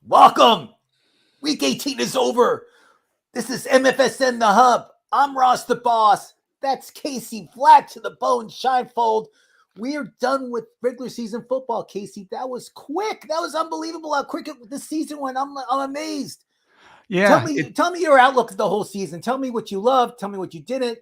Welcome. Week 18 is over. This is MFSN The Hub. I'm Ross the Boss. That's Kasey, Vlad to the bone, Shienvold. We are done with regular season football, Kasey. That was quick. That was unbelievable how quick the season went. I'm amazed. Yeah. Tell me your outlook of the whole season. Tell me what you loved. Tell me what you didn't.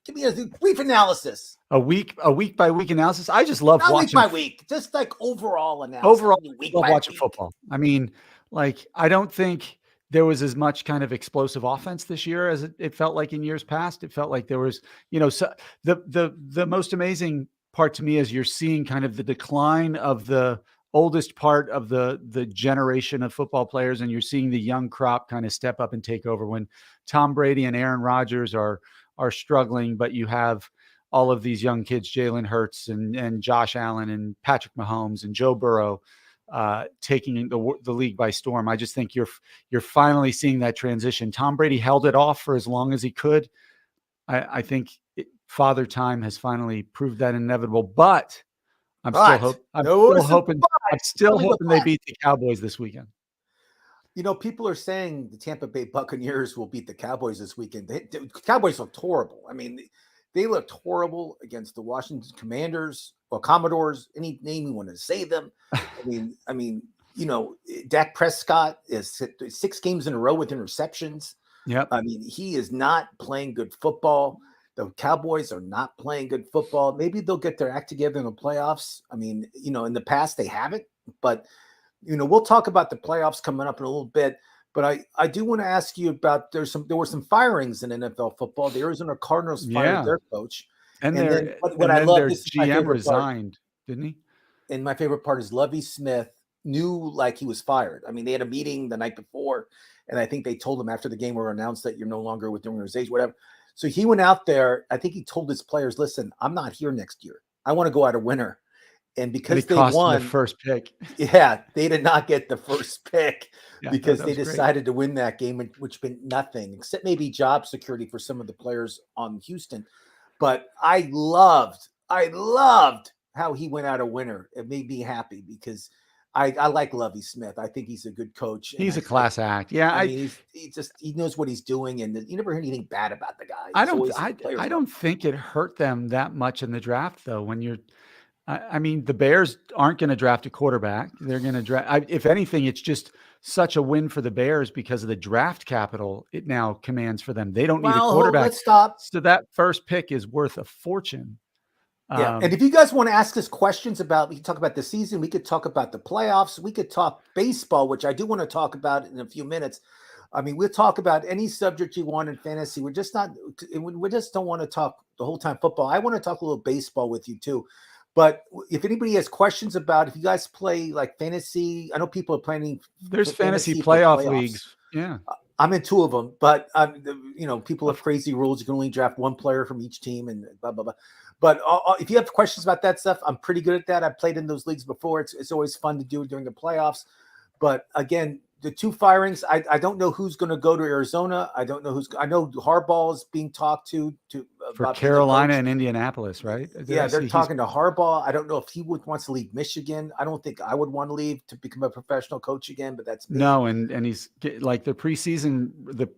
Give me a brief analysis. A week by week analysis. I just love Not watching week by week, just like overall analysis. Overall, week love by watching week. football. I mean, like, I don't think there was as much kind of explosive offense this year as it felt like in years past. It felt like there was, so the most amazing part to me is you're seeing kind of the decline of the oldest part of the generation of football players, and you're seeing the young crop kind of step up and take over. When Tom Brady and Aaron Rodgers are struggling, but you have all of these young kids, Jalen Hurts and Josh Allen and Patrick Mahomes and Joe Burrow, taking the league by storm. I just think you're finally seeing that transition. Tom Brady held it off for as long as he could. I think Father Time has finally proved that inevitable, but I'm still hoping they beat the Cowboys this weekend. People are saying the Tampa Bay Buccaneers will beat the Cowboys this weekend. The Cowboys looked horrible. I mean, they looked horrible against the Washington Commanders or Commodores, any name you want to say them. I mean, Dak Prescott is 6 games in a row with interceptions. Yep. I mean, he is not playing good football. The Cowboys are not playing good football. Maybe they'll get their act together in the playoffs. I mean, in the past they haven't, but we'll talk about the playoffs coming up in a little bit. But I do want to ask you about there were some firings in NFL football. The Arizona Cardinals fired their coach, and then what I love, this GM resigned, didn't he? And my favorite part is Lovie Smith knew like he was fired. I mean, they had a meeting the night before, and I think they told him after the game or announced that you're no longer with the organization, whatever. So he went out there. I think he told his players, "Listen, I'm not here next year. I want to go out a winner." And because they won the first pick, they did not get the first pick because they decided to win that game, which meant nothing except maybe job security for some of the players on Houston. But I loved how he went out a winner. It made me happy because I like Lovie Smith. I think he's a good coach. He's a class act. Yeah, I mean, he knows what he's doing, and you never heard anything bad about the guy. I don't think it hurt them that much in the draft, though. When you're I mean, the Bears aren't going to draft a quarterback. They're going to draft. If anything, it's just such a win for the Bears because of the draft capital it now commands for them. They don't need a quarterback. Let's stop. So that first pick is worth a fortune. Yeah. And if you guys want to ask us questions we can talk about the season. We could talk about the playoffs. We could talk baseball, which I do want to talk about in a few minutes. I mean, we'll talk about any subject you want in fantasy. We just don't want to talk the whole time football. I want to talk a little baseball with you too. But if anybody has questions about if you guys play like fantasy, I know people are planning. There's fantasy playoff leagues. Yeah, I'm in 2 of them, but people have crazy rules. You can only draft 1 player from each team, and blah blah blah. But if you have questions about that stuff, I'm pretty good at that. I've played in those leagues before. It's always fun to do during the playoffs. But again, the 2 firings, I don't know who's going to go to Arizona. I don't know I know Harbaugh is being talked to for Carolina and Indianapolis, right? They're talking to Harbaugh. I don't know if he wants to leave Michigan. I don't think I would want to leave to become a professional coach again, but that's me. No, and he's like the preseason, the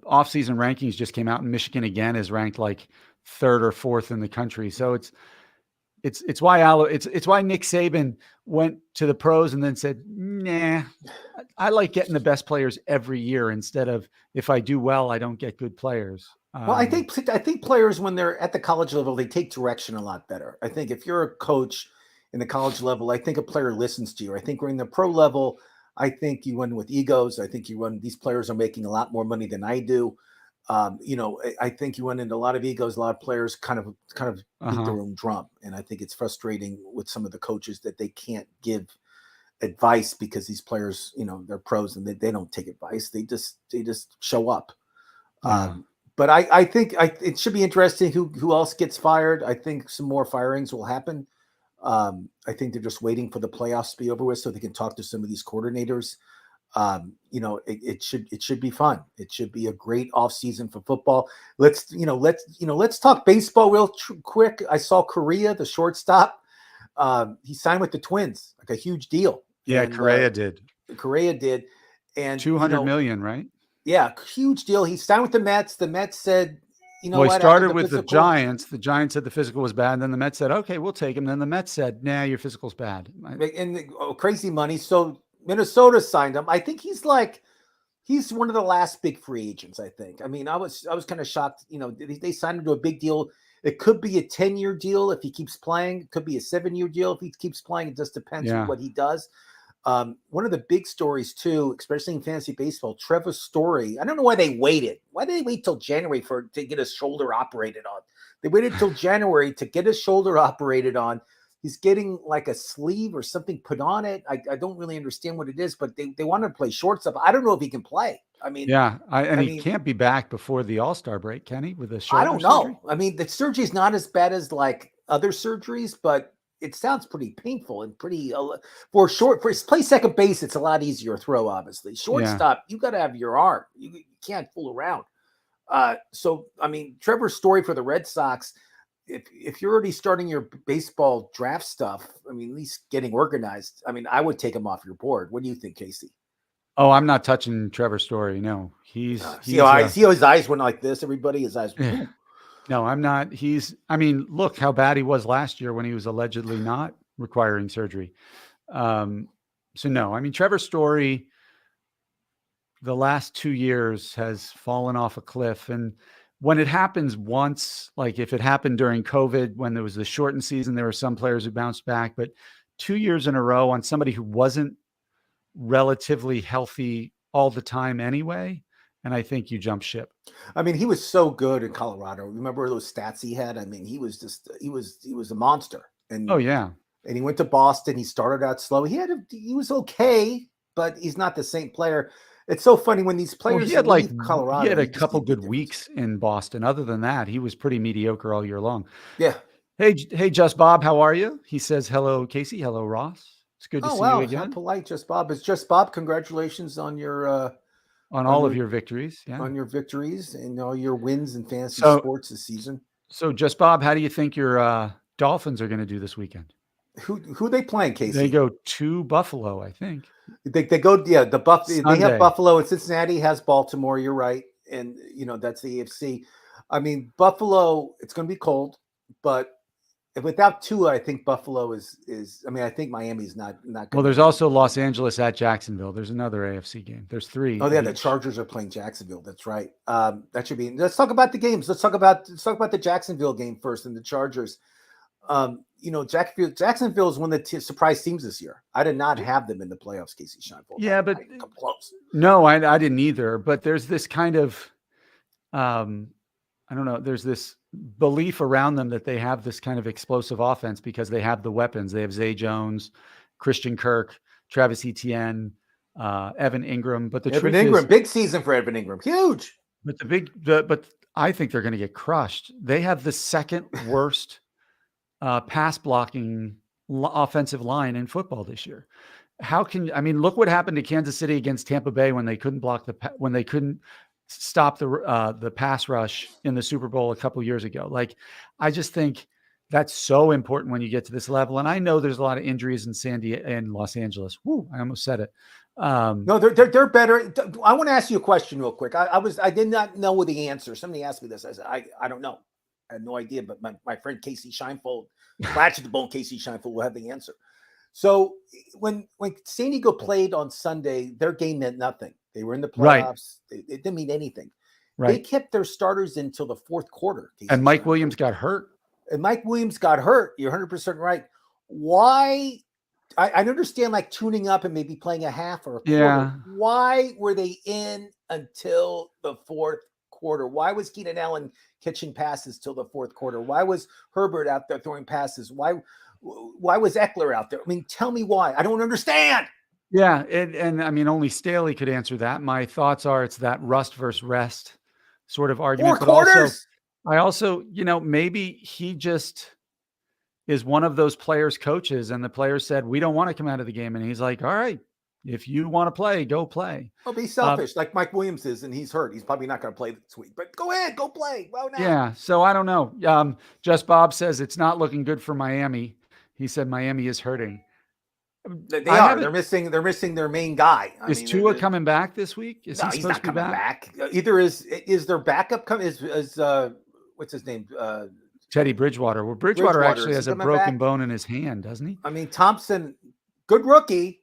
off-season rankings just came out, and Michigan again is ranked like 3rd or 4th in the country. So it's why Nick Saban went to the pros and then said, "Nah, I like getting the best players every year instead of if I do well, I don't get good players." Well, I think players, when they're at the college level, they take direction a lot better. I think if you're a coach in the college level, I think a player listens to you. I think we're in the pro level. I think you run with egos. I think these players are making a lot more money than I do. I think you run into a lot of egos. A lot of players kind of beat their own drum, and I think it's frustrating with some of the coaches that they can't give advice because these players, they're pros and they don't take advice. They just show up. But I think it should be interesting who else gets fired. I think some more firings will happen. I think they're just waiting for the playoffs to be over with so they can talk to some of these coordinators. It should be fun. It should be a great off season for football. Let's talk baseball real quick. I saw Correa, the shortstop. He signed with the Twins, like a huge deal. Yeah, Correa did. Correa did. And, 200 million, right? yeah, huge deal. He signed with the Mets. The Mets said, you know Well, he what, after started the with the physical, Giants. The Giants said the physical was bad. And then the Mets said, okay, we'll take him. Then the Mets said, nah, your physical's bad. and crazy money. So Minnesota signed him. I think he's one of the last big free agents, I think. I mean, I was kind of shocked. They signed him to a big deal. It could be a 10-year deal if he keeps playing. It could be a 7-year deal if he keeps playing. It just depends on Yeah. what he does. One of the big stories too, especially in fantasy baseball, Trevor Story. I don't know why they waited. Why did they wait till January to get his shoulder operated on? They waited till January to get his shoulder operated on. He's getting like a sleeve or something put on it. I don't really understand what it is, but they wanted to play shortstop. I don't know if he can play. I mean, yeah. He can't be back before the All-Star break, can he? With a shoulder I don't know. surgery? I mean, the surgery is not as bad as like other surgeries, but it sounds pretty painful and pretty for play second base. It's a lot easier to throw, obviously. Shortstop, you got to have your arm. You can't fool around. So I mean, Trevor Story for the Red Sox. If you're already starting your baseball draft stuff, I mean, at least getting organized. I mean, I would take him off your board. What do you think, Kasey? Oh, I'm not touching Trevor Story. No, he's see how his eyes went like this. Everybody, his eyes. Yeah. No, I'm not. I mean, look how bad he was last year when he was allegedly not requiring surgery. So no, I mean, Trevor Story, the last 2 years has fallen off a cliff. And when it happens once, like if it happened during COVID, when there was the shortened season, there were some players who bounced back, but 2 years in a row on somebody who wasn't relatively healthy all the time anyway. And I think you jump ship. I mean, he was so good in Colorado. Remember those stats he had? I mean, he was a monster. And oh yeah. And he went to Boston. He started out slow. He was okay, but he's not the same player. It's so funny when these players leave Colorado. He had a couple good weeks in Boston. Other than that, he was pretty mediocre all year long. Yeah. Hey, Just Bob, how are you? He says, hello, Kasey. Hello, Ross. It's good to see you again. How polite, Just Bob. It's Just Bob. Congratulations on your on all of your victories. Yeah. On your victories and all your wins in fantasy sports this season. So Just Bob, how do you think your Dolphins are going to do this weekend? Who they playing, Kasey? They go to Buffalo, I think. They go, yeah, they have Buffalo and Cincinnati has Baltimore. You're right. And that's the AFC. I mean, Buffalo, it's going to be cold, but without Tua, I think Buffalo is. I mean, I think Miami's not. Well, there's also Los Angeles at Jacksonville. There's another AFC game. There's 3. Oh yeah, the Chargers are playing Jacksonville. That's right. That should be. Let's talk about the games. Let's talk about the Jacksonville game first and the Chargers. Jacksonville is one of the surprise teams this year. I did not have them in the playoffs, Kasey Shienvold. Yeah, but come close. No, I didn't either. But there's this kind of, I don't know. There's this belief around them that they have this kind of explosive offense because they have the weapons. They have Zay Jones, Christian Kirk, Travis Etienne, Evan Ingram. But big season for Evan Ingram, huge. But I think they're going to get crushed. They have the second worst pass blocking offensive line in football this year. Look what happened to Kansas City against Tampa Bay when they couldn't when they couldn't stop the pass rush in the Super Bowl a couple years ago. Like, I just think that's so important when you get to this level. And I know there's a lot of injuries in Los Angeles. Woo, I almost said it. No, they're better. I want to ask you a question real quick. I did not know the answer. Somebody asked me this. I said, I don't know. I had no idea, but my friend Kasey Shienvold, Latch at the Bone, Kasey Shienvold will have the answer. So when San Diego played on Sunday, their game meant nothing. They were in the playoffs. Right. It didn't mean anything. Right. They kept their starters until the fourth quarter. And Mike Williams got hurt. You're 100% right. Why? I understand like tuning up and maybe playing a half or a quarter. Yeah. Why were they in until the fourth quarter? Why was Keenan Allen catching passes till the fourth quarter? Why was Herbert out there throwing passes? Why was Eckler out there? I mean, tell me why. I don't understand. Yeah, and I mean, only Staley could answer that. My thoughts are it's that rust versus rest sort of argument. 4 quarters. But I also, maybe he just is one of those players' coaches, and the players said, we don't want to come out of the game. And he's like, all right, if you want to play, go play. Well, be selfish like Mike Williams is, and he's hurt. He's probably not going to play this week, but go ahead, go play. Well, now. Yeah, so I don't know. Just Bob says it's not looking good for Miami. He said Miami is hurting. They I are. haven't. They're missing their main guy. I Is mean, Tua coming back this week? Is no, he he's supposed not to be coming back? back. Either is their backup coming? Is what's his name? Teddy Bridgewater. Well, Bridgewater Bridgewater. actually Is he has a coming broken back? bone in his hand, doesn't he? I mean, Thompson, good rookie,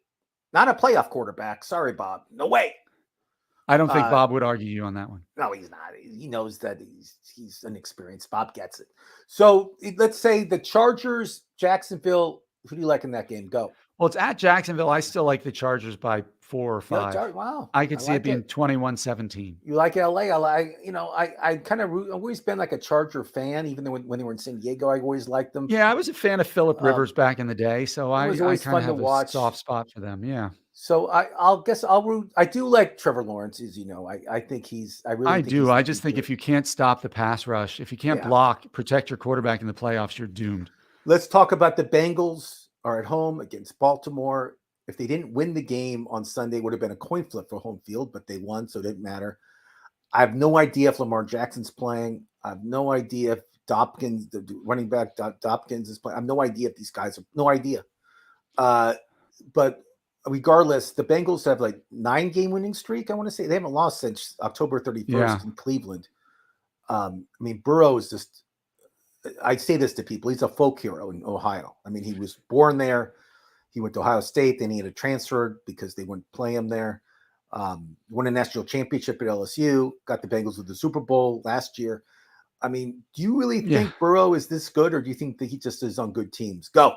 not a playoff quarterback. Sorry, Bob. No way. I don't think Bob would argue you on that one. No, he's not. He knows that he's inexperienced. Bob gets it. So let's say the Chargers, Jacksonville. Who do you like in that game? Go. Well, it's at Jacksonville. I still like the Chargers by 4 or 5. Wow. I could see it like being 21-17. You like LA? I kind of I've always been like a Charger fan, even though when they were in San Diego, I always liked them. Yeah, I was a fan of Phillip Rivers back in the day, so I was always kind of fun to have a watch. soft spot for them. Yeah. So I'll root. I do like Trevor Lawrence, as you know. I think I do. I just think if you can't stop the pass rush, if you can't block, protect your quarterback in the playoffs, you're doomed. Let's talk about the Bengals are at home against Baltimore. If they didn't win the game on Sunday, it would have been a coin flip for home field, but they won, so it didn't matter. I have no idea if Lamar Jackson's playing. I have no idea if Dopkins, the running back Dopkins, is playing. I have no idea if these guys are. No idea. But regardless, the Bengals have like 9-game winning streak. I want to say they haven't lost since October 31st in Cleveland. I mean, Burrow is just. I say this to people. He's a folk hero in Ohio. I mean, he was born there. He went to Ohio State. Then he had to transfer because they wouldn't play him there. Won a national championship at LSU. Got the Bengals to the Super Bowl last year. I mean, do you really think Burrow is this good, or do you think that he just is on good teams? Go.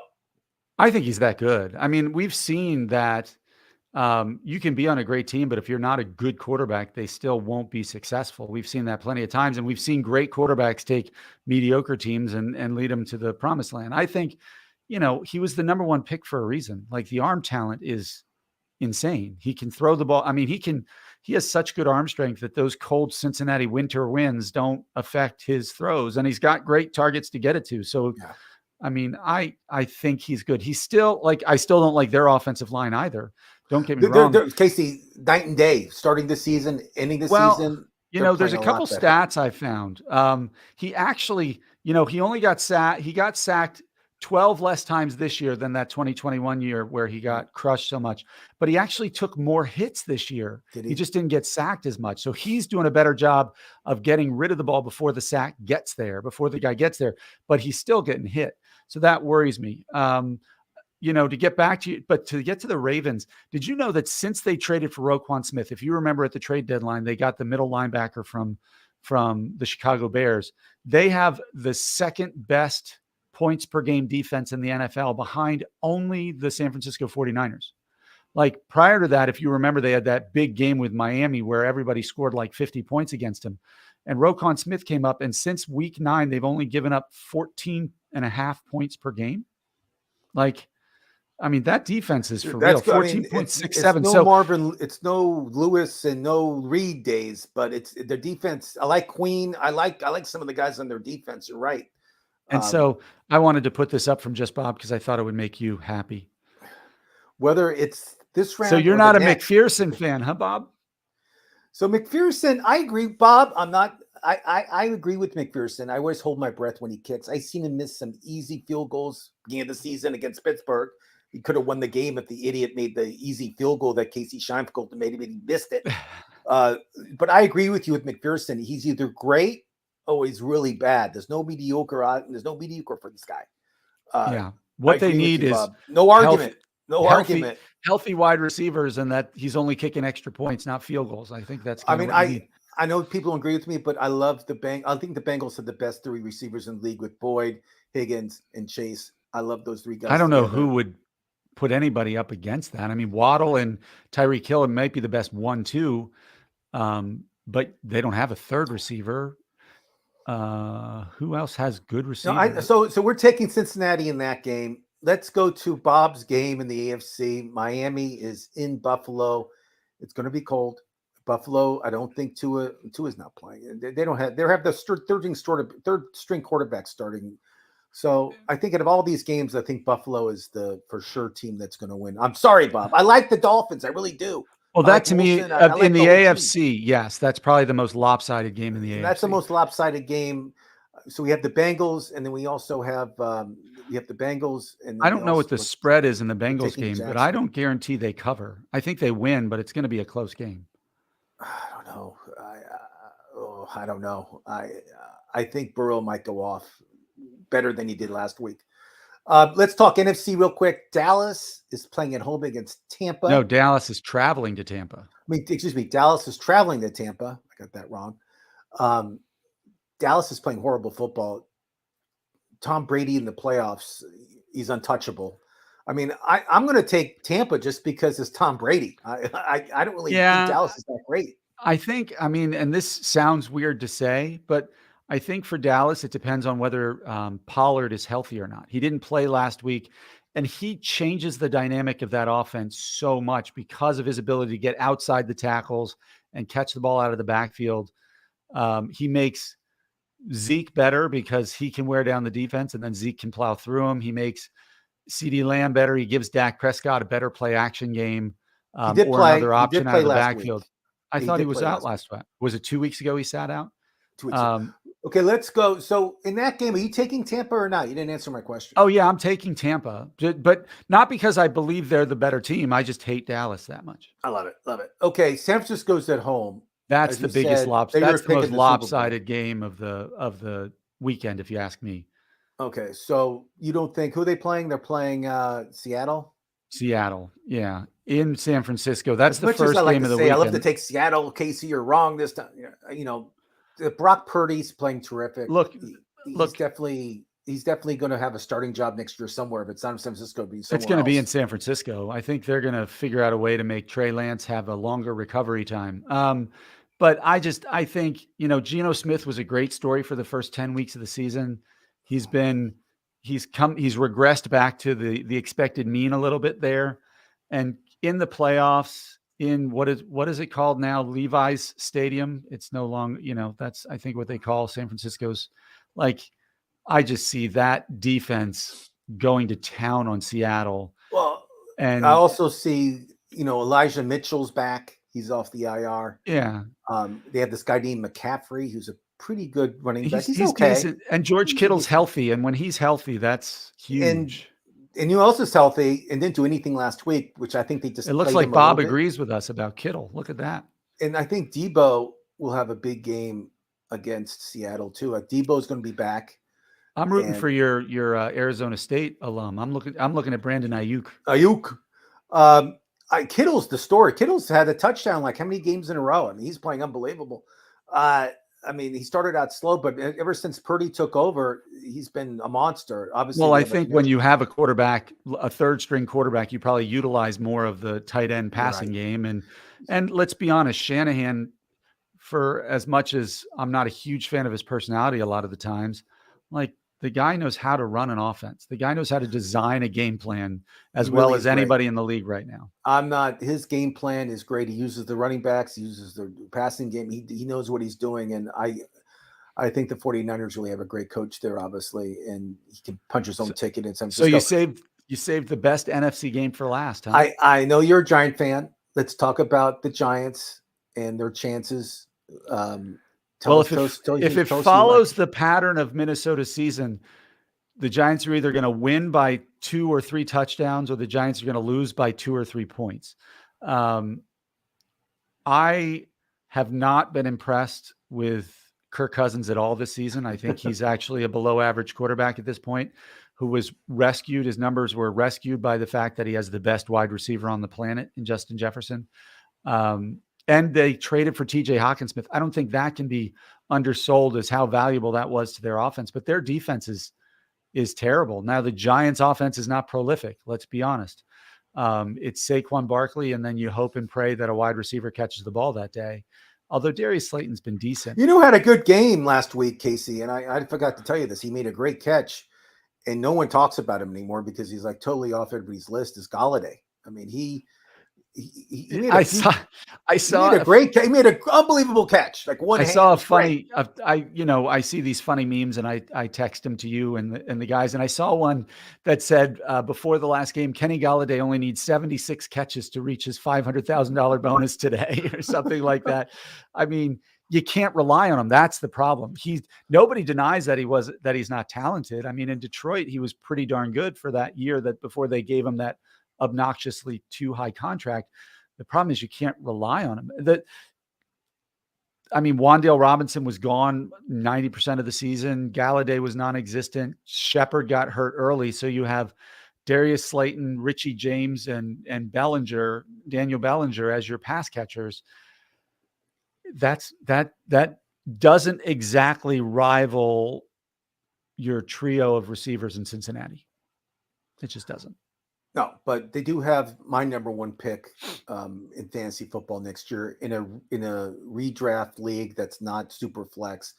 I think he's that good. I mean, we've seen that you can be on a great team, but if you're not a good quarterback, they still won't be successful. We've seen that plenty of times, and we've seen great quarterbacks take mediocre teams and lead them to the promised land. I think, he was the number one pick for a reason. Like, the arm talent is insane. He can throw the ball. I mean, he has such good arm strength that those cold Cincinnati winter winds don't affect his throws, and he's got great targets to get it to. So, I mean, I think he's good. He's still I still don't like their offensive line either. Don't get me wrong. Kasey, night and day, starting the season, ending the season. There's a couple stats I found. He actually, he only got sacked. He got sacked 12 less times this year than that 2021 year where he got crushed so much. But he actually took more hits this year. He just didn't get sacked as much. So he's doing a better job of getting rid of the ball before the sack gets there, before the guy gets there. But he's still getting hit. So that worries me. To get back to you, but to get to the Ravens, did you know that since they traded for Roquan Smith, if you remember at the trade deadline, they got the middle linebacker from the Chicago Bears. They have the second best points per game defense in the NFL behind only the San Francisco 49ers. Like, prior to that, if you remember, they had that big game with Miami where everybody scored like 50 points against him. And Roquan Smith came up, and since week 9, they've only given up 14.5 points per game. Like, I mean, that defense is for real. 14.67. It's no Lewis and no Reed days, but it's the defense. I like Queen. I like some of the guys on their defense. You're right. And so I wanted to put this up from Just Bob because I thought it would make you happy. Whether it's this round. So you're not a McPherson fan, huh, Bob? So McPherson, I agree, Bob. I'm not. I agree with McPherson. I always hold my breath when he kicks. I seen him miss some easy field goals beginning of the season against Pittsburgh. He could have won the game if the idiot made the easy field goal that Kasey Shienvold made, but he missed it. But I agree with you with McPherson. He's either great or he's really bad. There's no mediocre for this guy. What they need is no argument. Argument. Healthy wide receivers, and that he's only kicking extra points, not field goals. I think that's. I know people agree with me, but I love I think the Bengals have the best 3 receivers in the league with Boyd, Higgins, and Chase. I love those 3 guys. I don't know who would put anybody up against that. I mean, Waddle and Tyreek Hill might be the best 1-2, but they don't have a third receiver. Who else has good receivers? So we're taking Cincinnati in that game. Let's go to Bob's game in the AFC. Miami is in Buffalo. It's going to be cold. Buffalo, I don't think Tua is not playing. They have the third string quarterback starting. So I think out of all these games, I think Buffalo is the for sure team that's going to win. I'm sorry, Bob. I like the Dolphins. I really do. Well, that to me, in the AFC, yes, that's probably the most lopsided game in the AFC. That's the most lopsided game. So we have the Bengals, and then we also have the Bengals, and I then we don't know what also the spread is in the we're Bengals taking game, but I Jackson. don't guarantee they cover. I think they win, but it's going to be a close game. I don't know. I don't know. I think Burrow might go off better than he did last week. Let's talk NFC real quick. Dallas is playing at home against No, Tampa. Dallas is traveling to Tampa. I mean, excuse me. Dallas is traveling to Tampa. I got that wrong. Um, Dallas is playing horrible football. Tom Brady in the playoffs, he's untouchable. I mean, I'm going to take Tampa just because it's Tom Brady. I don't really think Yeah, Dallas is that great. I mean, and this sounds weird to say, but I think for Dallas, it depends on whether Pollard is healthy or not. He didn't play last week, and he changes the dynamic of that offense so much because of his ability to get outside the tackles and catch the ball out of the backfield. He makes Zeke better because he can wear down the defense, and then Zeke can plow through him. He makes CeeDee Lamb better. He gives Dak Prescott a better play action game He did or play. another He did option out play of the last week. backfield. I He thought he did was play out last week. last week. Was it 2 weeks ago he sat out? 2 weeks ago. Okay, let's go. So in that game, are you taking Tampa or not? You didn't answer my question. Oh, yeah, I'm taking Tampa, but not because I believe they're the better team. I just hate Dallas that much. I love it. Love it. Okay, San Francisco's at home. That's As the you biggest said, that's favorites the most picking the Super Bowl. lopsided game of the weekend, if you ask me. Okay, so you don't think who are they playing? They're playing Seattle. Seattle, yeah, in San Francisco. That's As the much as I first like game to of the say, I love to weekend. take Seattle. Casey, you're wrong this time. You know, Brock Purdy's playing terrific. Look, He's definitely going to have a starting job next year somewhere. If it's not in San Francisco, it'll be somewhere it's going to be in else. San Francisco. I think they're going to figure out a way to make Trey Lance have a longer recovery time. But I think, Geno Smith was a great story for the first 10 weeks of the season. He's regressed back to the expected mean a little bit there. And in the playoffs, in what is it called now? Levi's Stadium. It's no longer, that's, I think, what they call San Francisco's. Like, I just see that defense going to town on Seattle. Well, and I also see, Elijah Mitchell's back. He's off the IR. Yeah. They have this guy named McCaffrey, who's a pretty good running back. He's okay. Decent. And George Kittle's healthy. And when he's healthy, that's huge. And who else is healthy and didn't do anything last week, which I think they just. It looks like Bob agrees with us about Kittle. Look at that. And I think Debo will have a big game against Seattle too. Debo's going to be back. I'm rooting for your Arizona State alum. I'm looking at Brandon Ayuk. Kittle's the story. Kittle's had a touchdown like how many games in a row? I mean, he's playing unbelievable. He started out slow, but ever since Purdy took over, he's been a monster. Obviously, well, I think when you have a third string quarterback, you probably utilize more of the tight end passing game. And let's be honest, Shanahan, for as much as I'm not a huge fan of his personality a lot of the times, like, the guy knows how to run an offense. The guy knows how to design a game plan as well as anybody in the league right now. His game plan is great. He uses the running backs. He uses the passing game. He knows what he's doing. And I think the 49ers really have a great coach there, obviously, and he can punch his own ticket in San Francisco. So you saved the best NFC game for last, huh? I know you're a Giant fan. Let's talk about the Giants and their chances. If it follows the pattern of Minnesota's season, the Giants are either going to win by 2 or 3 touchdowns, or the Giants are going to lose by 2 or 3 points. I have not been impressed with Kirk Cousins at all this season. I think he's actually a below average quarterback at this point, who was rescued. His numbers were rescued by the fact that he has the best wide receiver on the planet in Justin Jefferson. And they traded for TJ Hawkinsmith. I don't think that can be undersold as how valuable that was to their offense, but their defense is terrible. Now, the Giants offense is not prolific. Let's be honest. It's Saquon Barkley, and then you hope and pray that a wide receiver catches the ball that day. Although Darius Slayton's been decent. Had a good game last week, Casey, and I forgot to tell you this. He made a great catch, and no one talks about him anymore because he's like totally off everybody's list. Is Galladay. I mean, he made a great catch. He made an unbelievable catch. Like one. I saw a funny. I see these funny memes, and I text them to you and the guys. And I saw one that said before the last game, Kenny Galladay only needs 76 catches to reach his $500,000 bonus today, or something like that. I mean, you can't rely on him. That's the problem. Nobody denies that he's not talented. I mean, in Detroit, he was pretty darn good for that year that before they gave him that obnoxiously too high contract. The problem is you can't rely on him. Wan'Dale Robinson was gone 90% of the season. Galladay was non-existent. Shepard got hurt early. So you have Darius Slayton, Richie James, and Daniel Bellinger as your pass catchers. That doesn't exactly rival your trio of receivers in Cincinnati. It just doesn't. No, but they do have my number one pick in fantasy football next year in a redraft league that's not super flex.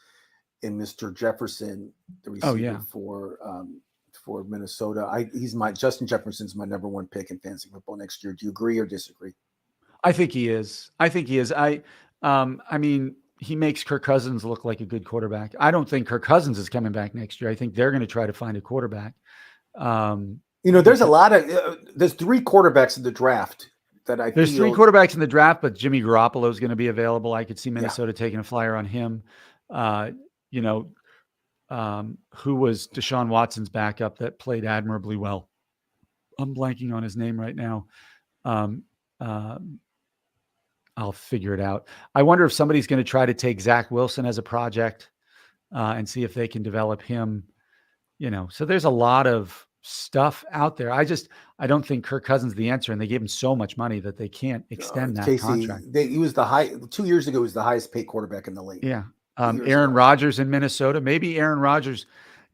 In Mr. Jefferson, the receiver for Minnesota, Justin Jefferson's my number one pick in fantasy football next year. Do you agree or disagree? I think he is. He makes Kirk Cousins look like a good quarterback. I don't think Kirk Cousins is coming back next year. I think they're going to try to find a quarterback. There's a lot of there's three quarterbacks in the draft there's three quarterbacks in the draft, but Jimmy Garoppolo is going to be available. I could see Minnesota taking a flyer on him. Who was Deshaun Watson's backup that played admirably well? I'm blanking on his name right now. I'll figure it out. I wonder if somebody's going to try to take Zach Wilson as a project and see if they can develop him. So there's a lot of stuff out there. I don't think Kirk Cousins is the answer, and they gave him so much money that they can't extend that Kasey, contract. He was 2 years ago. He was the highest paid quarterback in the league. Yeah. Aaron Rodgers in Minnesota. Maybe Aaron Rodgers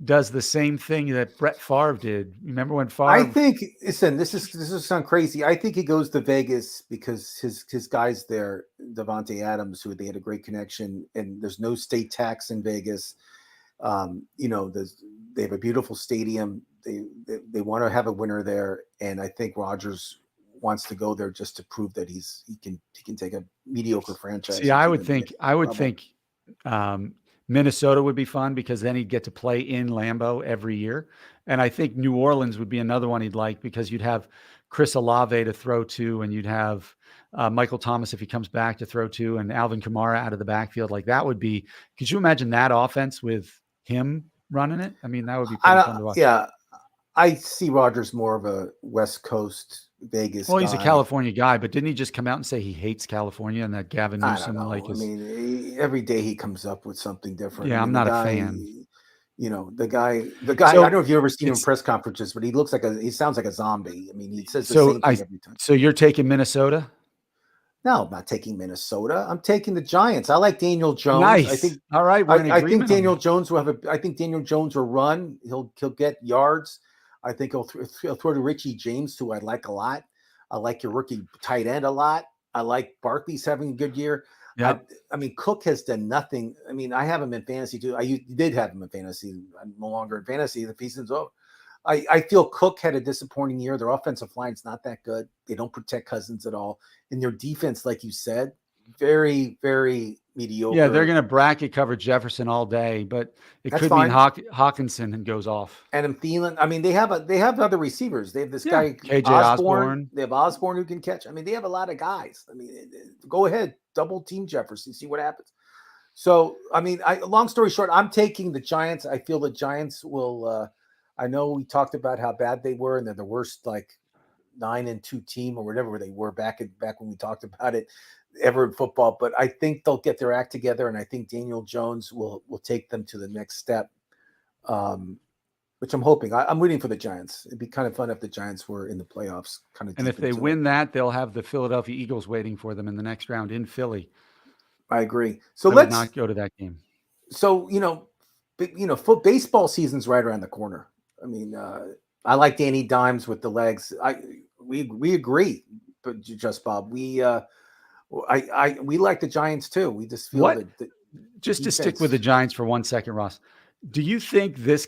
does the same thing that Brett Favre did. Remember when Favre? I think. Listen, this is sound crazy. I think he goes to Vegas because his guys there, Devontae Adams, who they had a great connection, and there's no state tax in Vegas. They have a beautiful stadium. They want to have a winner there, and I think Rodgers wants to go there just to prove that he can take a mediocre franchise. See, I would think Minnesota would be fun because then he'd get to play in Lambeau every year, and I think New Orleans would be another one he'd like because you'd have Chris Olave to throw to, and you'd have Michael Thomas if he comes back to throw to, and Alvin Kamara out of the backfield. Like that would be. Could you imagine that offense with him running it? I mean, that would be pretty fun to watch. Yeah, I see Rodgers more of a West Coast Vegas. Well, he's a California guy, but didn't he just come out and say he hates California and that Gavin Newsom every day he comes up with something different. Yeah, I'm not a fan. The guy. So, I don't know if you've ever seen him in press conferences, but he sounds like a zombie. I mean, he says the same thing every time. So you're taking Minnesota? No, I'm not taking Minnesota. I'm taking the Giants. I like Daniel Jones. Nice. I think. All right, I think Daniel Jones will have I think Daniel Jones will run. He'll get yards. I think he'll throw to Richie James, who I like a lot. I like your rookie tight end a lot. I like Barkley's having a good year. Yeah. Cook has done nothing. I mean, I have him in fantasy too. I did have him in fantasy. I'm no longer in fantasy. The season's over. I feel Cook had a disappointing year. Their offensive line's not that good. They don't protect Cousins at all. And their defense, like you said, very, very mediocre. Yeah, they're going to bracket cover Jefferson all day, but it could mean Hawkinson and goes off. Adam Thielen. I mean, they have other receivers. They have this guy KJ Osborne. They have Osborne who can catch. I mean, they have a lot of guys. I mean, go ahead, double team Jefferson, see what happens. So, I mean, long story short, I'm taking the Giants. I feel the Giants will. I know we talked about how bad they were, and they're the worst 9-2 team or whatever they were back when we talked about it ever in football. But I think they'll get their act together, and I think Daniel Jones will take them to the next step, which I'm hoping. I'm rooting for the Giants. It'd be kind of fun if the Giants were in the playoffs. And if they win that, they'll have the Philadelphia Eagles waiting for them in the next round in Philly. I agree. So let's not go to that game. So baseball season's right around the corner. I mean, I like Danny Dimes with the legs. We agree, but just Bob, we like the Giants too. We just feel that just to stick with the Giants for 1 second, Ross. Do you think this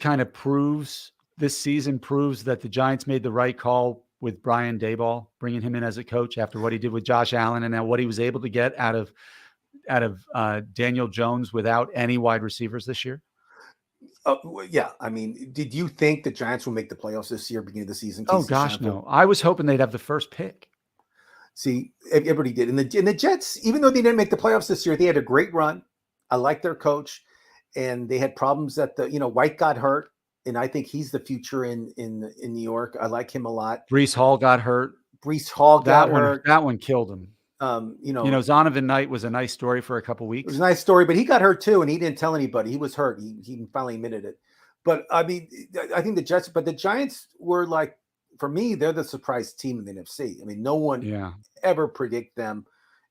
season proves that the Giants made the right call with Brian Daboll, bringing him in as a coach after what he did with Josh Allen and now what he was able to get out of Daniel Jones without any wide receivers this year? Yeah. I mean, did you think the Giants will make the playoffs this year, beginning of the season? Oh gosh, no. I was hoping they'd have the first pick. See, everybody did. And the Jets, even though they didn't make the playoffs this year, they had a great run. I like their coach, and they had problems that White got hurt, and I think he's the future in New York. I like him a lot. Brees Hall got hurt. Brees Hall got hurt. That one killed him. Zonovan Knight was a nice story for a couple weeks. It was a nice story, but he got hurt too, and he didn't tell anybody. He was hurt. He finally admitted it. But I mean, I think the Giants were like, for me, they're the surprise team in the NFC. I mean, no one ever predict them.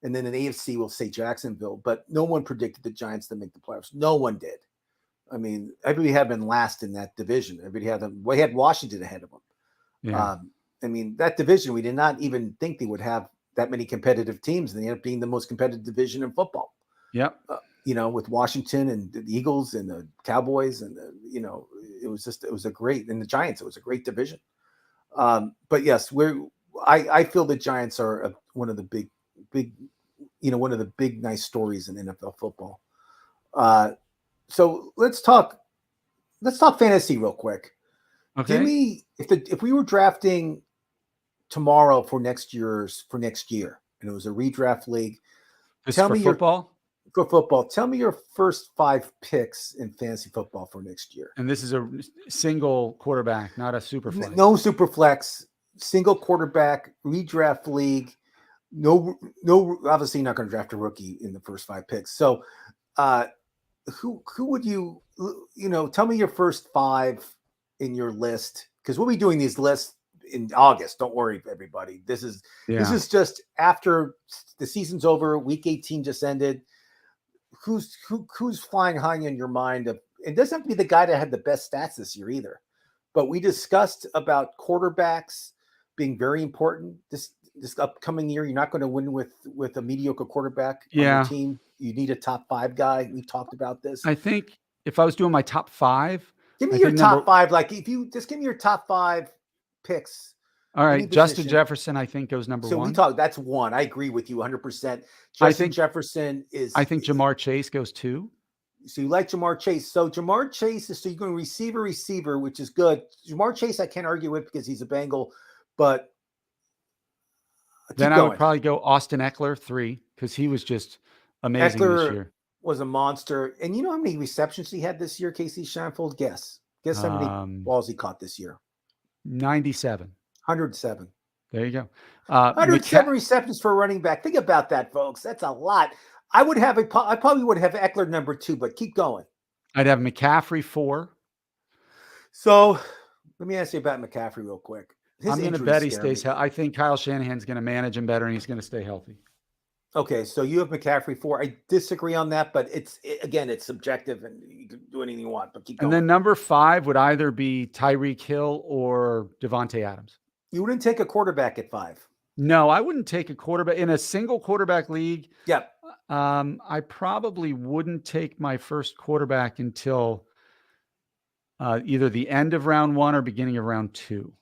And then in the AFC, we'll say Jacksonville, but no one predicted the Giants to make the playoffs. No one did. I mean, everybody had been last in that division. Everybody had them. We had Washington ahead of them. Yeah. I mean, that division, we did not even think they would have that many competitive teams, and they ended up being the most competitive division in football. Yep. With Washington and the Eagles and the Cowboys, and it was a great, and the Giants, it was a great division. But yes, I feel the Giants are one of the big, one of the big nice stories in NFL football. So let's talk fantasy real quick. Okay. Give me, if we were drafting tomorrow for next year, and it was a redraft league. For football. Tell me your first 5 picks in fantasy football for next year. And this is a single quarterback, not a super flex. No super flex, single quarterback, redraft league. No, obviously you're not going to draft a rookie in the first 5 picks. So who would you tell me your first 5 in your list, because we'll be doing these lists in August. Don't worry, everybody. This is just after the season's over. Week 18 just ended. Who's flying high in your mind? It doesn't have to be the guy that had the best stats this year either. But we discussed about quarterbacks being very important this upcoming year. You're not going to win with a mediocre quarterback on your team. You need a top 5 guy. We talked about this. I think if I was doing my top 5, give me your top 5. Like, if you just give me your top 5 picks. All right. Justin Jefferson, I think, goes number 1. That's 1. I agree with you 100%. Jefferson is. I think Jamar Chase goes 2. So you like Jamar Chase. So Jamar Chase is, so you're going receiver, which is good. Jamar Chase, I can't argue with because he's a Bengal, but then I would probably go Austin Eckler 3, because he was just amazing this year. Was a monster. And you know how many receptions he had this year, Kasey Shienvold? Guess how many balls he caught this year? 97. 107. There you go. 107 receptions for a running back. Think about that, folks. That's a lot. I probably would have Eckler number 2, but keep going. I'd have McCaffrey 4. So let me ask you about McCaffrey real quick. I'm going to bet he stays healthy. I think Kyle Shanahan's going to manage him better, and he's going to stay healthy. Okay, so you have McCaffrey 4. I disagree on that, but it's subjective, and you can do anything you want, but keep going. And then number 5 would either be Tyreek Hill or Devontae Adams. You wouldn't take a quarterback at 5? No, I wouldn't take a quarterback in a single quarterback league. Yep. I probably wouldn't take my first quarterback until either the end of round 1 or beginning of round 2.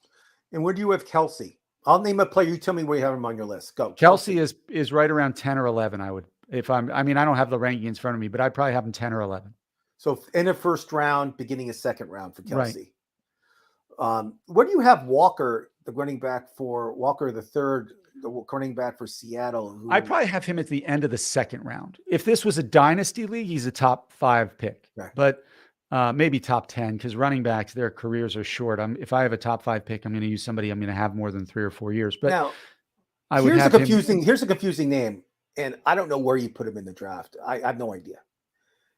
And where do you have Kelsey? I'll name a player. You tell me where you have him on your list. Go. Kelsey is right around 10 or 11. I don't have the ranking in front of me, but I'd probably have him 10 or 11. So in the first round, beginning of second round for Kelsey. Right. Where do you have Walker, the running back for Walker the third, the running back for Seattle? I'd probably have him at the end of the second round. If this was a dynasty league, he's a top 5 pick, right. But maybe top 10, because running backs, their careers are short. If I have a top 5 pick, I'm going to use somebody I'm going to have more than 3 or 4 years. But now, I would here's a confusing name, and I don't know where you put him in the draft. I have no idea.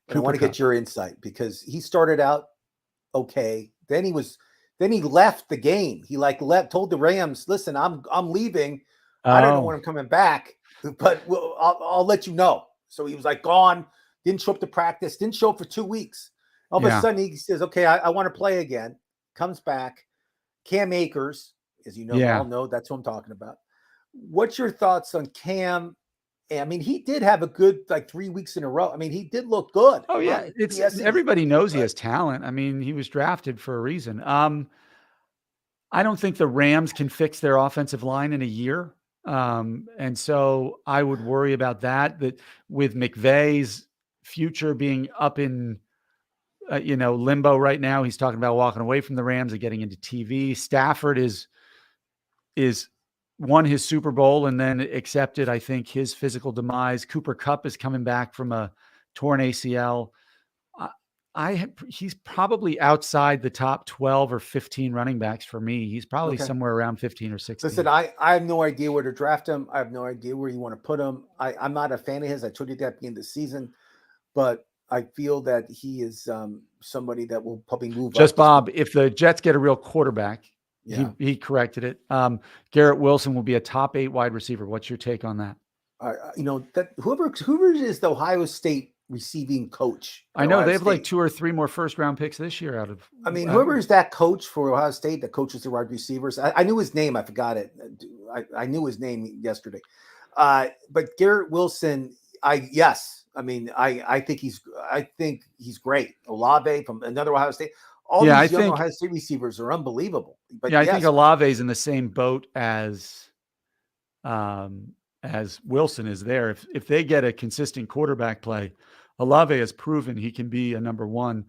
And I want to get your insight, because he started out okay. Then he left the game. He told the Rams, "Listen, I'm leaving. I don't know when I'm coming back, but I'll let you know." So he was gone. Didn't show up to practice. Didn't show up for 2 weeks. All of a sudden, he says, "Okay, I want to play again." Comes back. Cam Akers, as you know, we all know, that's who I'm talking about. What's your thoughts on Cam? I mean, he did have a good 3 weeks in a row. I mean, he did look good. Oh yeah, right? Everybody knows he has talent. I mean, he was drafted for a reason. I don't think the Rams can fix their offensive line in a year, and so I would worry about that. That with McVay's future being up in limbo right now. He's talking about walking away from the Rams and getting into TV. Stafford is won his Super Bowl and then accepted, I think, his physical demise. Cooper Kupp is coming back from a torn ACL. He's probably outside the top 12 or 15 running backs for me. He's probably Okay. somewhere around 15 or 16. Listen, I have no idea where to draft him. I have no idea where you want to put him. I'm not a fan of his. I told you that at the beginning of the season, but I feel that he is somebody that will probably move Just up. Bob, if the Jets get a real quarterback, Yeah. he corrected it. Garrett Wilson will be a top 8 wide receiver. What's your take on that? That whoever is the Ohio State receiving coach. I know Ohio they have like State. 2 or 3 more first round picks this year out of. I mean, whoever is that coach for Ohio State that coaches the wide receivers. I knew his name. I forgot it. I knew his name yesterday. But Garrett Wilson, I think he's great. Olave from another Ohio State. All these young Ohio State receivers are unbelievable. But I think Olave's in the same boat as Wilson is there. If they get a consistent quarterback play, Olave has proven he can be a number one.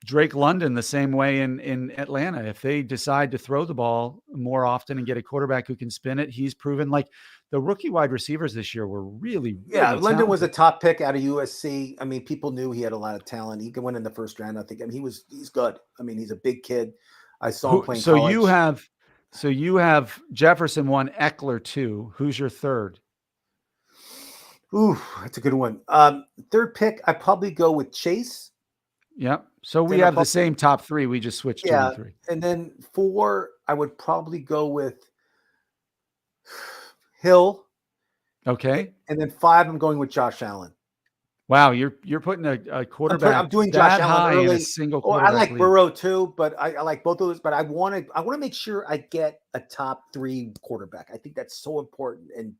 Drake London the same way in Atlanta. If they decide to throw the ball more often and get a quarterback who can spin it, he's proven. Like the rookie wide receivers this year were really London talented. was a top pick out of USC. I mean, people knew he had a lot of talent. He could win in the first round, I think. I mean, he's good. I mean, he's a big kid. I saw him playing college. So you have Jefferson 1, Eckler 2. Who's your third? Ooh, that's a good one. Third pick, I probably go with Chase. Yep. So we have the same top 3. We just switched 2 and 3. And then 4, I would probably go with Hill. Okay. And then 5, I'm going with Josh Allen. Wow, you're putting a quarterback. I'm doing Josh Allen early. In a single quarterback. I like Burrow too, but I like both of those. But I want to make sure I get a top 3 quarterback. I think that's so important. And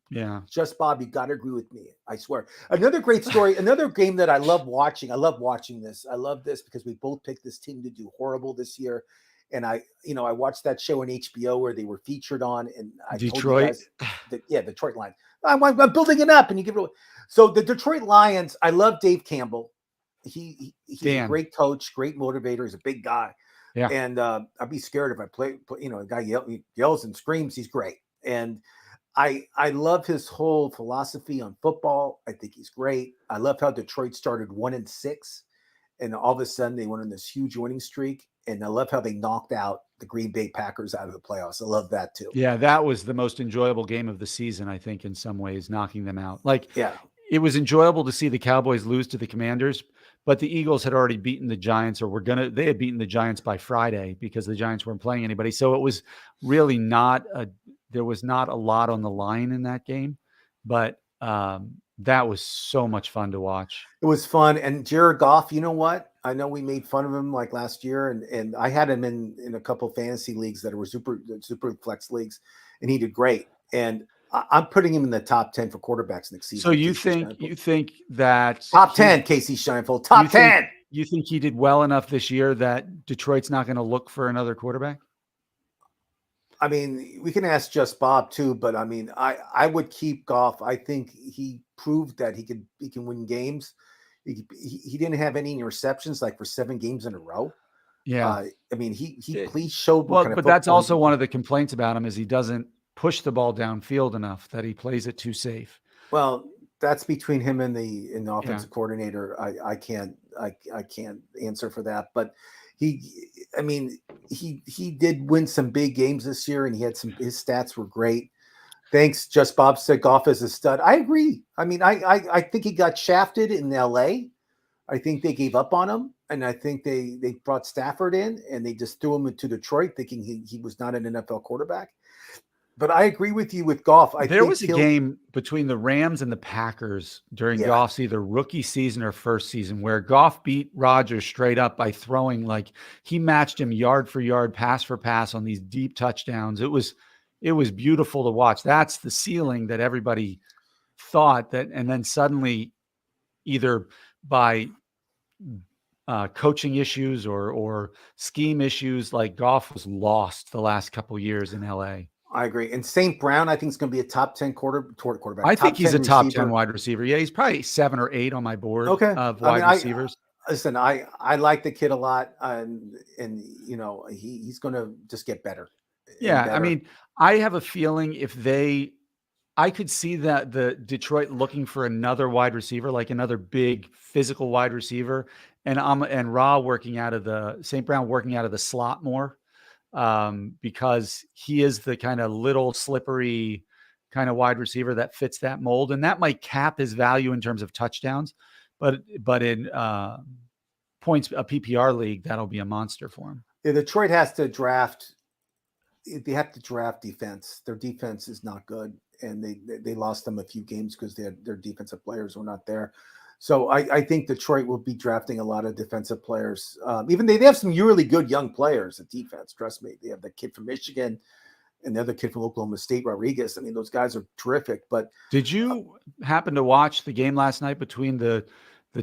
just Bob, you got to agree with me. I swear. Another great story. Another game that I love watching. I love watching this. I love this because we both picked this team to do horrible this year. And I watched that show on HBO where they were featured on, and I Detroit. told you guys that, Detroit Lions. I'm building it up, and you give it away. So the Detroit Lions, I love Dave Campbell. He's a great coach, great motivator. He's a big guy. Yeah. And I'd be scared if I play. A guy yells and screams. He's great, and I love his whole philosophy on football. I think he's great. I love how Detroit started 1-6, and all of a sudden they went on this huge winning streak. And I love how they knocked out the Green Bay Packers out of the playoffs. I love that too. Yeah, that was the most enjoyable game of the season, I think, in some ways, knocking them out. It was enjoyable to see the Cowboys lose to the Commanders, but the Eagles had already beaten the Giants, they had beaten the Giants by Friday because the Giants weren't playing anybody. So it was really there was not a lot on the line in that game, but that was so much fun to watch. It was fun. And Jared Goff, you know what? I know we made fun of him like last year, and I had him in a couple of fantasy leagues that were super flex leagues, and he did great. And I'm putting him in the top 10 for quarterbacks next season. So you think that top 10, Kasey Shienvold, top 10? You think he did well enough this year that Detroit's not going to look for another quarterback? I mean, we can ask Just Bob too, but I mean, I would keep Goff. I think he proved that he can win games. He didn't have any interceptions like for 7 games in a row. Yeah. I mean, he showed well, but that's also one of the complaints about him is he doesn't push the ball downfield enough, that he plays it too safe. Well, that's between him and the offensive coordinator. I can't answer for that, but he did win some big games this year, and his stats were great. Thanks. Just Bob said Goff is a stud. I agree. I mean, I think he got shafted in LA. I think they gave up on him, and I think they brought Stafford in, and they just threw him into Detroit thinking he was not an NFL quarterback. But I agree with you with Goff. There was a game between the Rams and the Packers during Goff's either rookie season or first season where Goff beat Rodgers straight up by throwing, like he matched him yard for yard, pass for pass on these deep touchdowns. It was beautiful to watch. That's the ceiling that everybody thought that, and then suddenly either by coaching issues or scheme issues, like Goff was lost the last couple of years in LA. I agree. And St. Brown, I think, is going to be a top 10 quarterback. I think he's a top 10 wide receiver. Yeah, he's probably 7 or 8 on my board of wide receivers. Listen, I like the kid a lot, and he's going to just get better. Yeah, I mean, I have a feeling I could see that the Detroit looking for another wide receiver, like another big physical wide receiver, and St. Brown working out of the slot more, because he is the kind of little slippery kind of wide receiver that fits that mold, and that might cap his value in terms of touchdowns, but in points, a PPR league, that'll be a monster for him. Yeah, Detroit has to draft. They have to draft defense. Their defense is not good, and they lost them a few games because their defensive players were not there. So I think Detroit will be drafting a lot of defensive players. Even they have some really good young players at defense. Trust me, they have the kid from Michigan and the other kid from Oklahoma State, Rodriguez. I mean, those guys are terrific. But did you happen to watch the game last night between the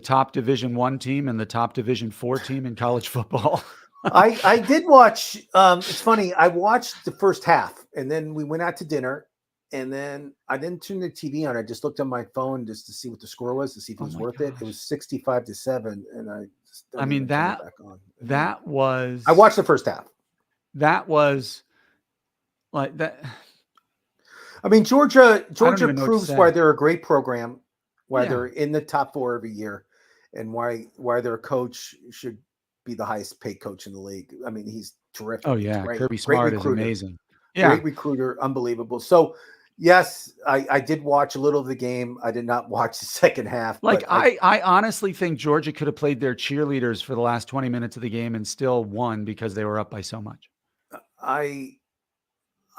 top Division I team and the top Division IV team in college football? I did watch. It's funny. I watched the first half, and then we went out to dinner, and then I didn't turn the TV on. I just looked on my phone just to see what the score was, to see if it was worth it. It was 65-7, and I mean, that was. I watched the first half. That was like that. I mean, Georgia proves why they're a great program, why they're in the top 4 every year, and why their coach should be the highest paid coach in the league. I mean, he's terrific. Oh yeah, Kirby Smart is amazing. Yeah, great recruiter, unbelievable. So yes, I did watch a little of the game. I did not watch the second half. Like I honestly think Georgia could have played their cheerleaders for the last 20 minutes of the game and still won because they were up by so much. I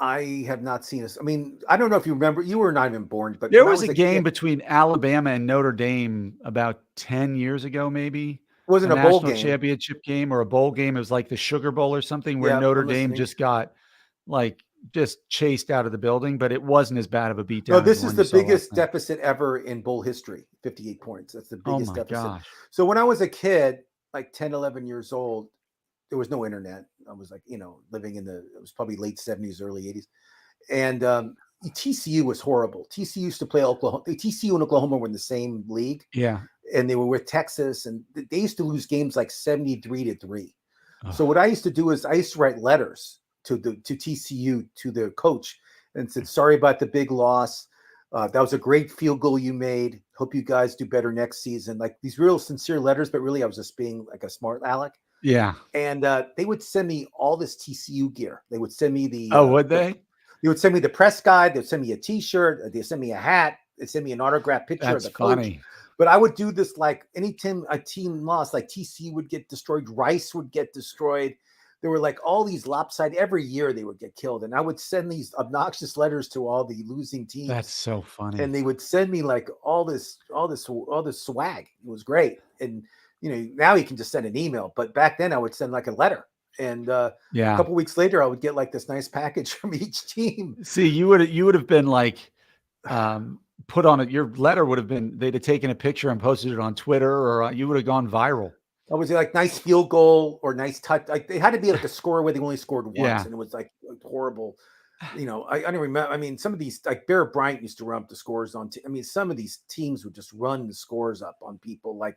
have not seen this. I mean, I don't know if you remember. You were not even born, but there was a game between Alabama and Notre Dame about 10 years ago, maybe. It wasn't a bowl game, championship game, or a bowl game. It was like the Sugar Bowl or something, where Notre Dame just got just chased out of the building, but it wasn't as bad of a beatdown. No, this is the biggest deficit ever in bowl history, 58 points. That's the biggest deficit. Gosh. So when I was a kid, like 10, 11 years old, there was no internet. I was like, living it was probably late 70s, early 80s. And TCU was horrible. TCU used to play Oklahoma. TCU and Oklahoma were in the same league. Yeah. And they were with Texas, and they used to lose games like 73-3. So what I used to do is I used to write letters to TCU, to their coach, and said, sorry about the big loss. That was a great field goal you made. Hope you guys do better next season. Like these real sincere letters, but really I was just being like a smart aleck. Yeah. And they would send me all this TCU gear. They would send me the would they? They would send me the press guide. They'd send me a T-shirt. They'd send me a hat. They'd send me an autographed picture of the coach. Funny. But I would do this like any time a team lost, like TCU would get destroyed, Rice would get destroyed. There were like all these lopsided. Every year they would get killed, and I would send these obnoxious letters to all the losing teams. That's so funny. And they would send me like all this swag. It was great. And now you can just send an email, but back then I would send like a letter. And a couple weeks later, I would get like this nice package from each team. See, you would have been like. Put on it. Your letter would have been, they'd have taken a picture and posted it on Twitter, or you would have gone viral. I was like nice field goal or nice touch. Like they had to be like a score where they only scored once, and it was like horrible. I don't remember. I mean, some of these, like Bear Bryant used to run up the scores on. Some of these teams would just run the scores up on people. Like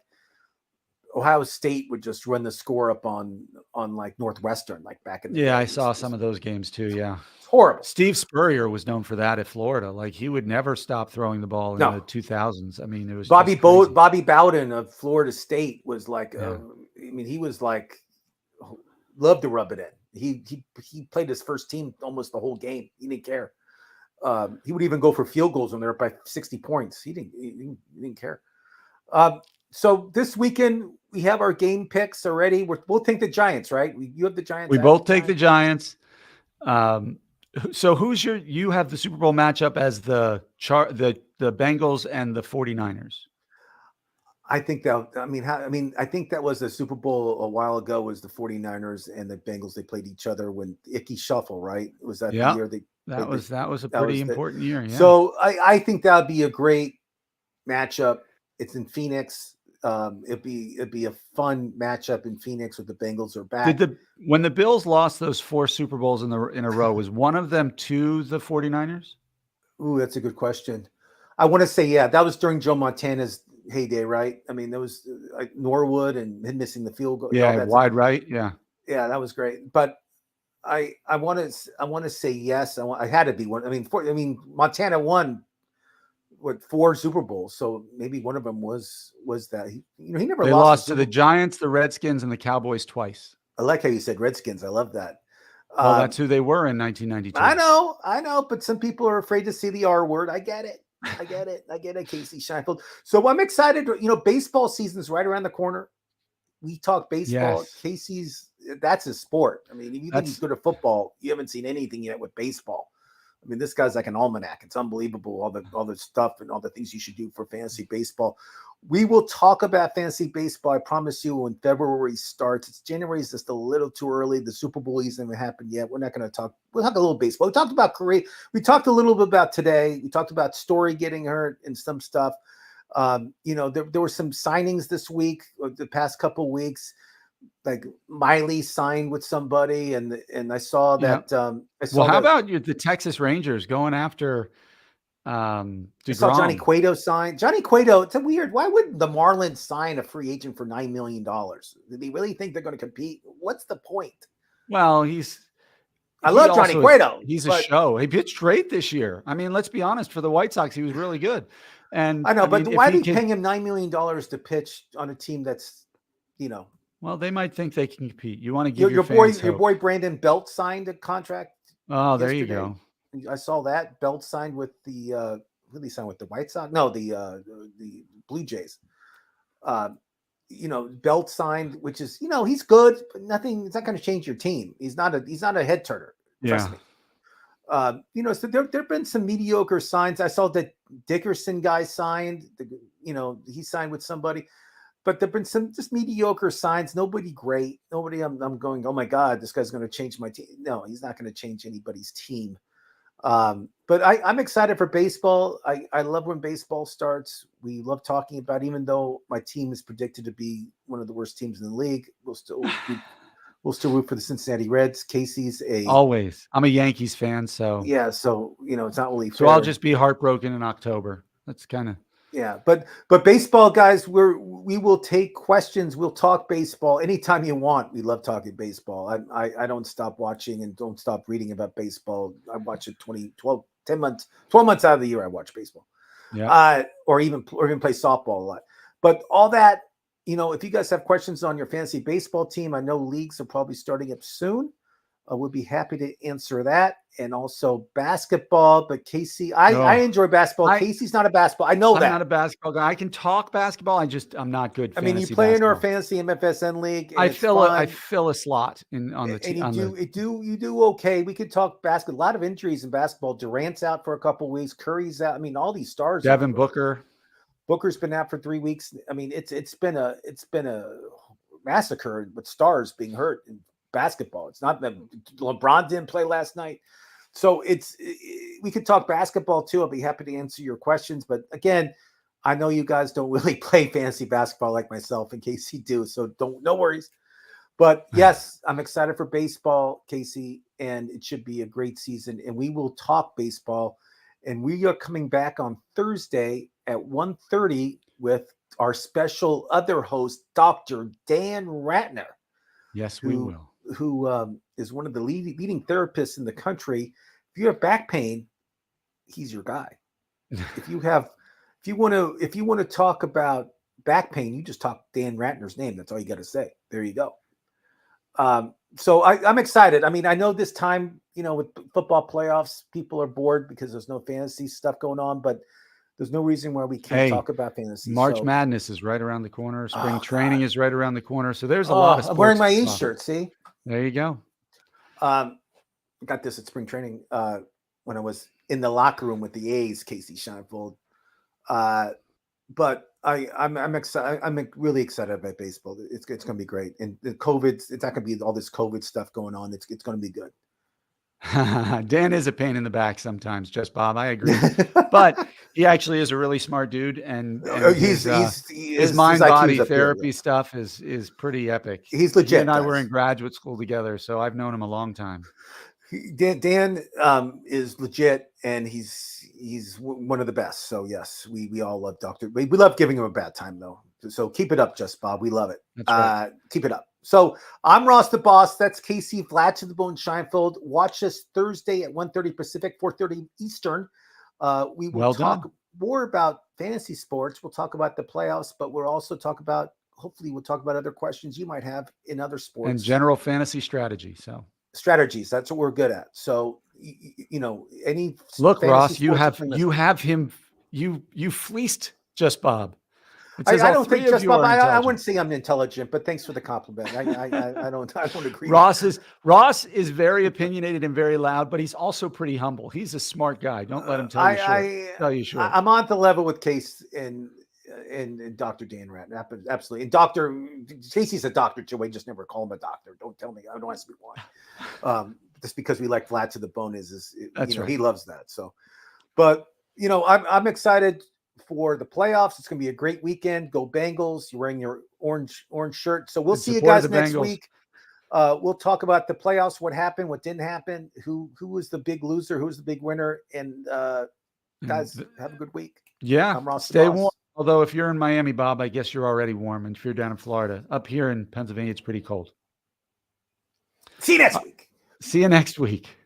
Ohio State would just run the score up on like Northwestern, like back in the day. I saw some of those games too. Yeah. Horrible. Steve Spurrier was known for that at Florida. Like he would never stop throwing the ball in the 2000s. I mean, it was Bobby Bowden of Florida State was like, he was like, loved to rub it in. He played his first team almost the whole game. He didn't care. He would even go for field goals when they're up by 60 points. He didn't care. So this weekend we have our game picks already. We'll take the Giants, right? You have the Giants. We both take the Giants. So you have the Super Bowl matchup as the Bengals and the 49ers. I think I think that was a Super Bowl a while ago, was the 49ers and the Bengals. They played each other when Icky Shuffle, right? Was that the year that was a pretty important year. Yeah. So I think that would be a great matchup. It's in Phoenix. It'd be a fun matchup in Phoenix with the Bengals are back. When the Bills lost those 4 Super Bowls in a row, was one of them to the 49ers? Ooh, that's a good question. I want to say, that was during Joe Montana's heyday, right? I mean, there was like Norwood and him missing the field goal. Yeah, wide right. Yeah. Yeah, that was great. But I want to say yes. I had to be one. Montana won 4 Super Bowls. So maybe one of them was that he never They lost lost a to Super the Bowl. Giants, the Redskins, and the Cowboys twice. I like how you said Redskins. I love that. Well, that's who they were in 1992. I know, but some people are afraid to say the R word. I get it, Kasey Shienvold. So I'm excited. Baseball season's right around the corner. We talk baseball. Yes. That's his sport. I mean, if you think he's That's good at football, you haven't seen anything yet with baseball. I mean, this guy's like an almanac. It's unbelievable, all the stuff and all the things you should do for fantasy baseball. We will talk about fantasy baseball. I promise you, when February starts. January is just a little too early. The Super Bowl hasn't even happened yet. We're not going to talk. We'll talk a little baseball. We talked about Korea. We talked a little bit about today. We talked about Story getting hurt and some stuff. There were some signings this week, or the past couple of weeks. Like Miley signed with somebody, and I saw that. Well, how about the Texas Rangers going after DeGrom? I saw Johnny Cueto sign. Johnny Cueto, it's a weird. Why wouldn't the Marlins sign a free agent for $9 million? Do they really think they're going to compete? What's the point? Well, I love Johnny Cueto. He's a show. He pitched great this year. I mean, let's be honest. For the White Sox, he was really good. And I know, but why are they paying him $9 million to pitch on a team that's, Well, they might think they can compete. You want to give your boy Brandon Belt signed a contract. Oh, there you go. I saw that Belt signed with the who did he sign with, the White Sox? No, the Blue Jays. Belt signed, which is he's good, but nothing. It's not going to change your team. He's not a head turner. Trust me. So there've been some mediocre signs. I saw that Dickerson guy signed. He signed with somebody. But there've been some just mediocre signs. Nobody great. Nobody I'm going, oh my God, this guy's going to change my team. No, he's not going to change anybody's team. But I'm excited for baseball. I love when baseball starts. We love talking about, even though my team is predicted to be one of the worst teams in the league, we'll still root for the Cincinnati Reds. Kasey's always. I'm a Yankees fan, so yeah. So it's not really fair. So I'll just be heartbroken in October. That's kind of. Yeah, but baseball, guys, we will take questions. We'll talk baseball anytime you want. We love talking baseball. I don't stop watching and don't stop reading about baseball. I watch it 12 months out of the year. I watch baseball, or even play softball a lot. But all that, if you guys have questions on your fantasy baseball team, I know leagues are probably starting up soon. We'll be happy to answer that. And also basketball. But Kasey, I enjoy basketball. Kasey's not a basketball. I know that. I'm not a basketball guy. I can talk basketball. I'm not good. I mean, you play in our fantasy MFSN league. I fill a slot on the team. You do okay. We could talk basketball. A lot of injuries in basketball. Durant's out for a couple of weeks. Curry's out. I mean, all these stars. Devin Booker. Booker's been out for 3 weeks. I mean, it's been a massacre with stars being hurt in basketball. It's not that LeBron didn't play last night. So we could talk basketball too. I'll be happy to answer your questions. But again, I know you guys don't really play fantasy basketball like myself, in case you do. So no worries. But yes, I'm excited for baseball, Kasey, and it should be a great season. And we will talk baseball. And we are coming back on Thursday at 1:30 with our special other host, Dr. Dan Ratner. Yes, we will. Who is one of the leading therapists in the country. If you have back pain, he's your guy. If you want to talk about back pain, you just talk Dan Ratner's name. That's all you got to say. There you go. So I'm excited. I mean, I know this time, with football playoffs, people are bored because there's no fantasy stuff going on, but there's no reason why we can't talk about fantasy. March Madness is right around the corner. Spring training is right around the corner. So there's a lot of sports. I'm wearing my East shirt. See? There you go. I got this at spring training when I was in the locker room with the A's, Kasey Shienvold. But I'm excited. I'm really excited about baseball. It's going to be great. And the COVID, it's not going to be all this COVID stuff going on. It's going to be good. Dan is a pain in the back sometimes, just Bob. I agree, but he actually is a really smart dude, and his mind-body therapy stuff is pretty epic. He's legit. He and I were in graduate school together, so I've known him a long time. Dan is legit, and he's one of the best. So yes, we all love Doctor. We love giving him a bad time though. So keep it up, Just Bob. We love it. That's right. Keep it up. So I'm Ross the Boss. That's Kasey, Vlad to the Bone, Shienvold. Watch us Thursday at 1:30 Pacific, 4:30 Eastern. We will talk. more about fantasy sports. We'll talk about the playoffs, but we'll also talk about, hopefully we'll talk about other questions you might have in other sports. And general fantasy strategy. So strategies, that's what we're good at. So, any look, Ross, you fantasy have him, you fleeced Just Bob. It I says all don't three think of just you Bob. are I intelligent. wouldn't say I'm intelligent, but thanks for the compliment. I don't agree. Ross is very opinionated and very loud, but he's also pretty humble. He's a smart guy. Don't let him tell you short. I'm on the level with Case and Dr. Dan Ratton. Absolutely. And Dr. Kasey's a doctor too. I just never call him a doctor. Don't tell me. I don't ask me why. Just because we like Vlad to the bone That's right. He loves that. So, but I'm excited for the playoffs. It's going to be a great weekend. Go Bengals. You're wearing your orange shirt. So we'll see you guys next week. We'll talk about the playoffs, what happened, what didn't happen, who was the big loser, who was the big winner. And guys, have a good week. Yeah. I'm Ross. Stay warm. Although if you're in Miami, Bob, I guess you're already warm. And if you're down in Florida, up here in Pennsylvania, it's pretty cold. See you next week. See you next week.